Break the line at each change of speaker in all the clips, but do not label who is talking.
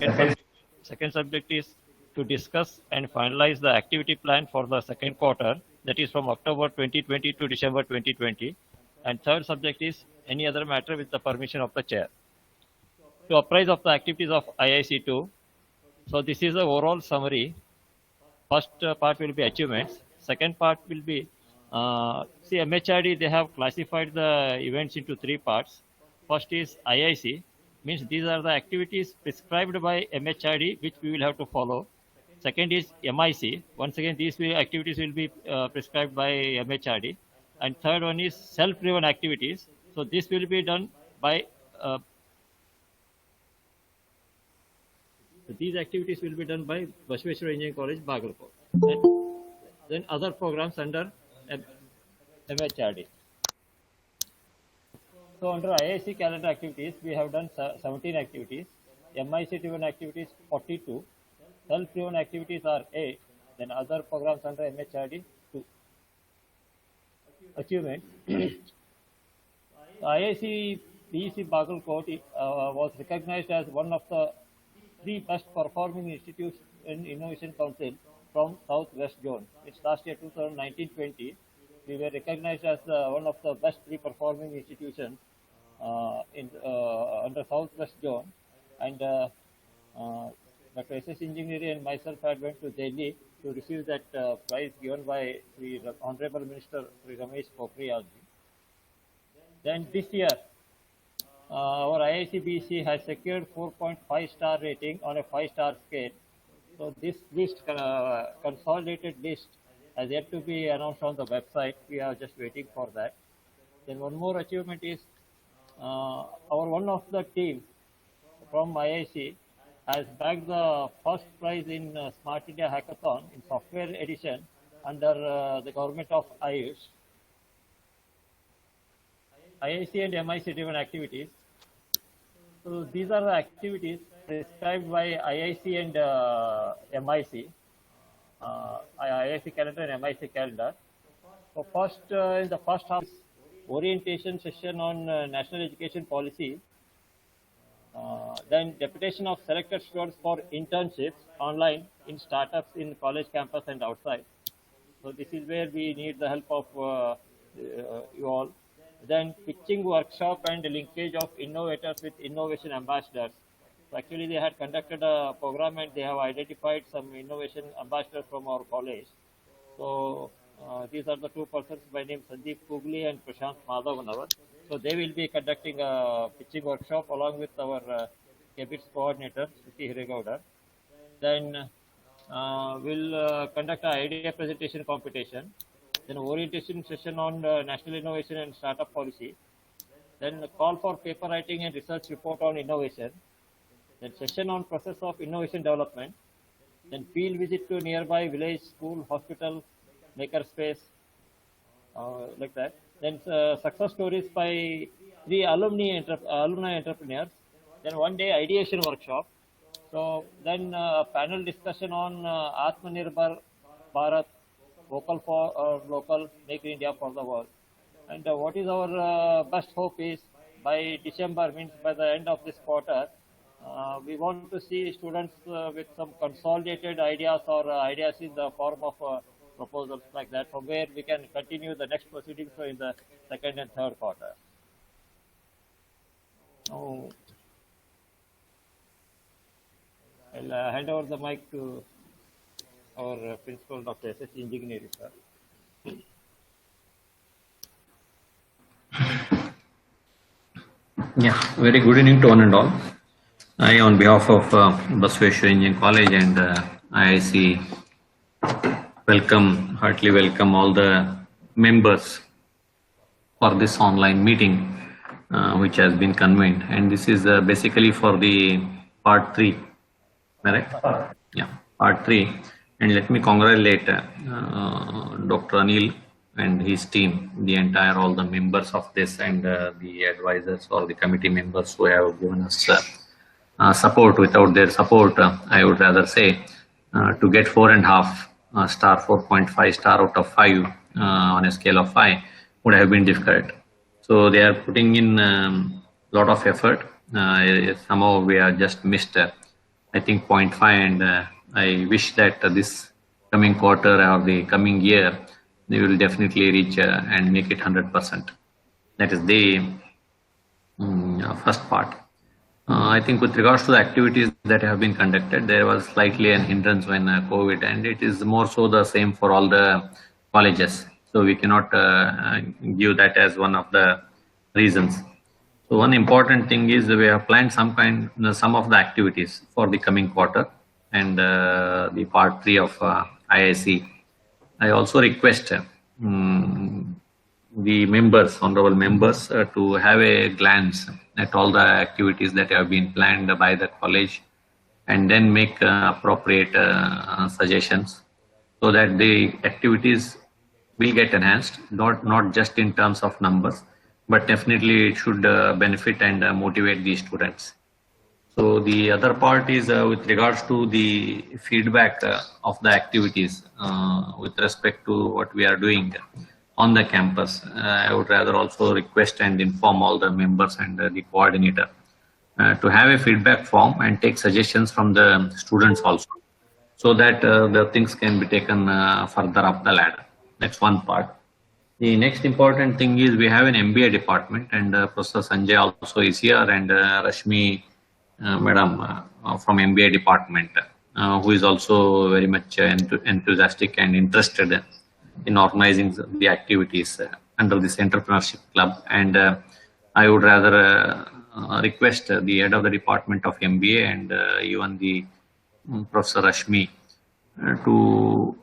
Second subject is to discuss and finalize the activity plan for the second quarter, that is from October 2020 to December 2020. And third subject is any other matter with the permission of the chair. To apprise of the activities of IIC2, so this is the overall summary. First part will be achievements. Second part will be, see MHRD, they have classified the events into three parts. First is IIC, means these are the activities prescribed by MHRD which we will have to follow. Second is MIC. Once again, these activities will be prescribed by MHRD. And third one is self-driven activities. So this will be done by these activities will be done by Basaveshwara Engineering College, Bagalkot. Then other programs under MHRD. So under IIC calendar activities, we have done 17 activities. MIC driven activities 42. Self-driven activities are 8. Then other programs under MHRD 2. Achievements. IIC BEC Bagalkot was recognized as one of the 3 best performing institutes in Innovation Council from Southwest Zone. It's last year 2019-20. We were recognized as one of the best 3 performing institutions under Southwest Zone. And Dr. S.S. Engineering and myself had went to Delhi to receive that prize given by the Honorable Minister Ramesh Pokhriyal. Then this year, our IICBC has secured 4.5 star rating on a 5-star scale. So this list, consolidated list, has yet to be announced on the website. We are just waiting for that. Then one more achievement is our one of the team from IIC has bagged the first prize in Smart India Hackathon in software edition under the government of Ayush. IIC and MIC driven activities. So these are the activities prescribed by IIC and MIC, IIC calendar and MIC calendar. So first, in the first half, orientation session on national education policy. Then deputation of selected students for internships online in startups in college campus and outside. So this is where we need the help of you all. Then pitching workshop and linkage of innovators with innovation ambassadors. So actually they had conducted a program and they have identified some innovation ambassadors from our college. So these are the 2 persons by name Sandeep Kugli and Prashant Madhavanavar. So they will be conducting a pitching workshop along with our KBITS coordinator, Shruti Hiregowda. Then we'll conduct an idea presentation competition. Then orientation session on national innovation and startup policy. Then call for paper writing and research report on innovation. Then session on process of innovation development. Then field visit to nearby village, school, hospital, makerspace, like that. Then success stories by 3 alumni entrepreneurs. Then 1 day ideation workshop. So then panel discussion on Atmanirbhar Bharat, vocal for local, make India for the world. And what is our best hope is by December, means by the end of this quarter, we want to see students with some consolidated ideas or ideas in the form of proposals like that, from where we can continue the next proceedings in the second and third quarter. Now, I'll hand over the mic to our principal, Dr. S.S. Engineering, sir.
Yeah, very good evening to one and all. I, on behalf of Basaveshwara Engineering College and IIC, heartily welcome all the members for this online meeting, which has been convened. And this is basically for the part 3, correct? Yeah, part 3. And let me congratulate Dr. Anil and his team, all the members of this and the advisors or the committee members who have given us support. Without their support, I would rather say, to get 4.5 star, 4.5 star out of 5 on a scale of 5 would have been difficult. So they are putting in a lot of effort. Somehow we are just missed I think 0.5, and I wish that this coming quarter or the coming year, they will definitely reach and make it 100%. That is the first part. I think with regards to the activities that have been conducted, there was slightly an hindrance when COVID, and it is more so the same for all the colleges. So we cannot give that as one of the reasons. So one important thing is we have planned some of the activities for the coming quarter, and the part 3 of IIC. I also request the members, honorable members, to have a glance at all the activities that have been planned by the college, and then make appropriate suggestions, so that the activities will get enhanced, not just in terms of numbers, but definitely it should benefit and motivate the students. So the other part is with regards to the feedback of the activities with respect to what we are doing on the campus. I would rather also request and inform all the members and the coordinator to have a feedback form and take suggestions from the students also, so that the things can be taken further up the ladder. That's one part. The next important thing is we have an MBA department, and Professor Sanjay also is here, and Rashmi Madam from MBA department, who is also very much enthusiastic and interested in organizing the activities under this entrepreneurship club. And I would rather request the head of the department of MBA and even the Professor Rashmi to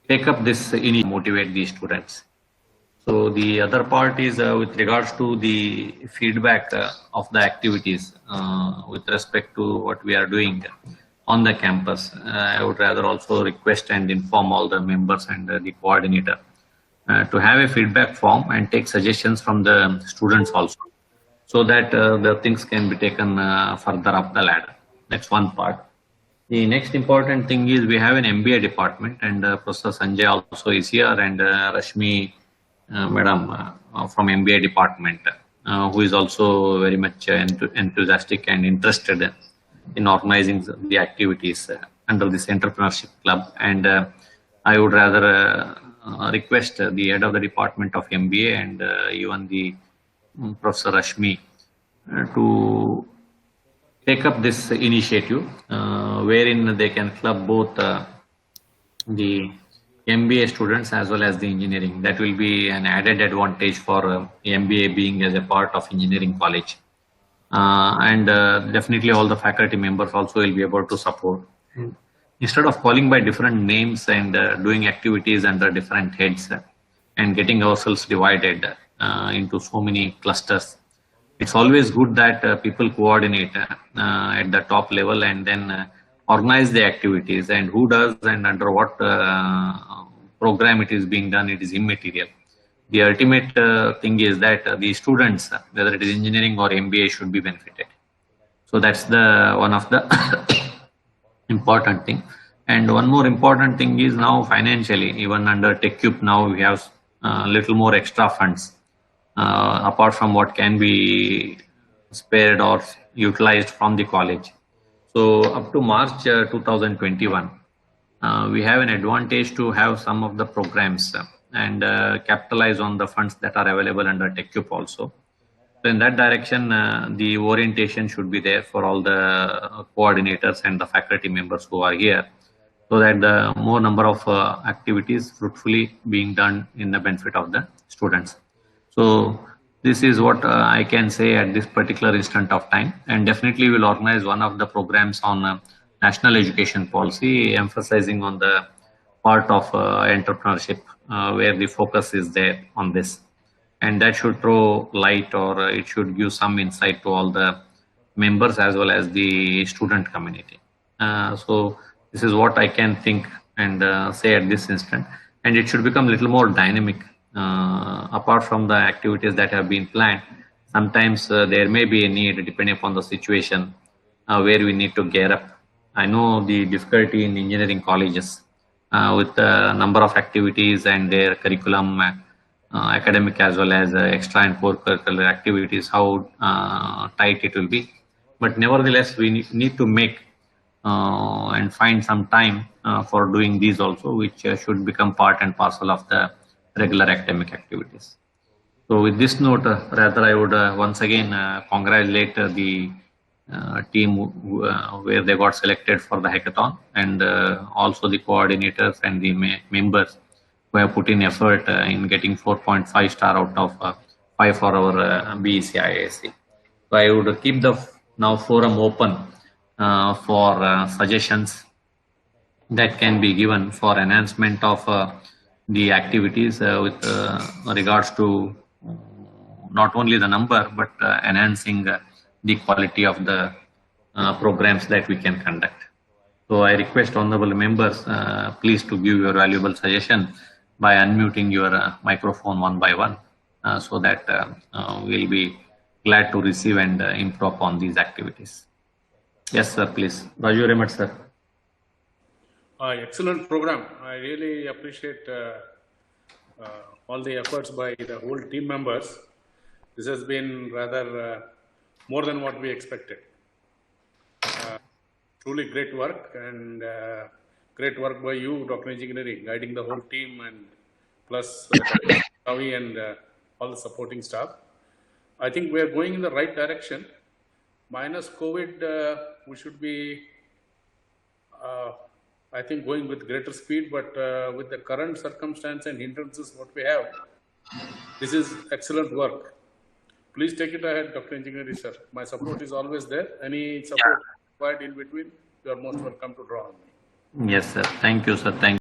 take up this initiative, motivate the students. So the other part is with regards to the feedback of the activities with respect to what we are doing on the campus. I would rather also request and inform all the members and the coordinator to have a feedback form and take suggestions from the students also, so that the things can be taken further up the ladder. That's one part. The next important thing is we have an MBA department, and Professor Sanjay also is here, and Rashmi Madam from MBA department, who is also very much enthusiastic and interested in organizing the activities under this entrepreneurship club. And I would rather request the head of the department of MBA and even the Professor Rashmi to take up this initiative, wherein they can club both the MBA students as well as the engineering. That will be an added advantage for MBA being as a part of engineering college. And definitely all the faculty members also will be able to support. Instead of calling by different names and doing activities under different heads and getting ourselves divided into so many clusters, it's always good that people coordinate at the top level, and then organize the activities, and who does and under what program it is being done, it is immaterial. The ultimate thing is that the students, whether it is engineering or MBA, should be benefited. So that's the one of the important thing. And one more important thing is now financially, even under TechCube now we have a little more extra funds apart from what can be spared or utilized from the college. So up to March 2021, we have an advantage to have some of the programs and capitalize on the funds that are available under TechCube also. So in that direction, the orientation should be there for all the coordinators and the faculty members who are here, so that the more number of activities fruitfully being done in the benefit of the students. So this is what I can say at this particular instant of time, and definitely will organize one of the programs on national education policy, emphasizing on the part of entrepreneurship, where the focus is there on this. And that should throw light, or it should give some insight to all the members as well as the student community. So this is what I can think and say at this instant. And it should become a little more dynamic. Apart from the activities that have been planned, sometimes there may be a need, depending upon the situation, where we need to gear up. I know the difficulty in engineering colleges with the number of activities and their curriculum, academic as well as extra and core curricular activities, how tight it will be. But nevertheless, we need to make and find some time for doing these also, which should become part and parcel of the regular academic activities. So with this note, rather I would once again congratulate the team where they got selected for the hackathon, and also the coordinators and the members who have put in effort in getting 4.5 star out of 5 for our BEC IISc. So I would keep the now forum open for suggestions that can be given for enhancement of the activities with regards to not only the number but enhancing the quality of the programs that we can conduct. So I request honorable members please to give your valuable suggestion by unmuting your microphone one by one so that we'll be glad to receive and improve on these activities. Yes, sir, please. Raju very much, sir.
Excellent program. I really appreciate all the efforts by the whole team members. This has been rather more than what we expected. Truly great work, and great work by you, Dr. Engineering, guiding the whole team, and plus Ravi and all the supporting staff. I think we are going in the right direction. Minus COVID, we should be, I think, going with greater speed, but with the current circumstance and hindrances what we have, this is excellent work. Please take it ahead, Dr. Engineering, sir. My support is always there. Any support required in between, you are most welcome to draw on me.
Yes, sir. Thank you, sir. Thank you.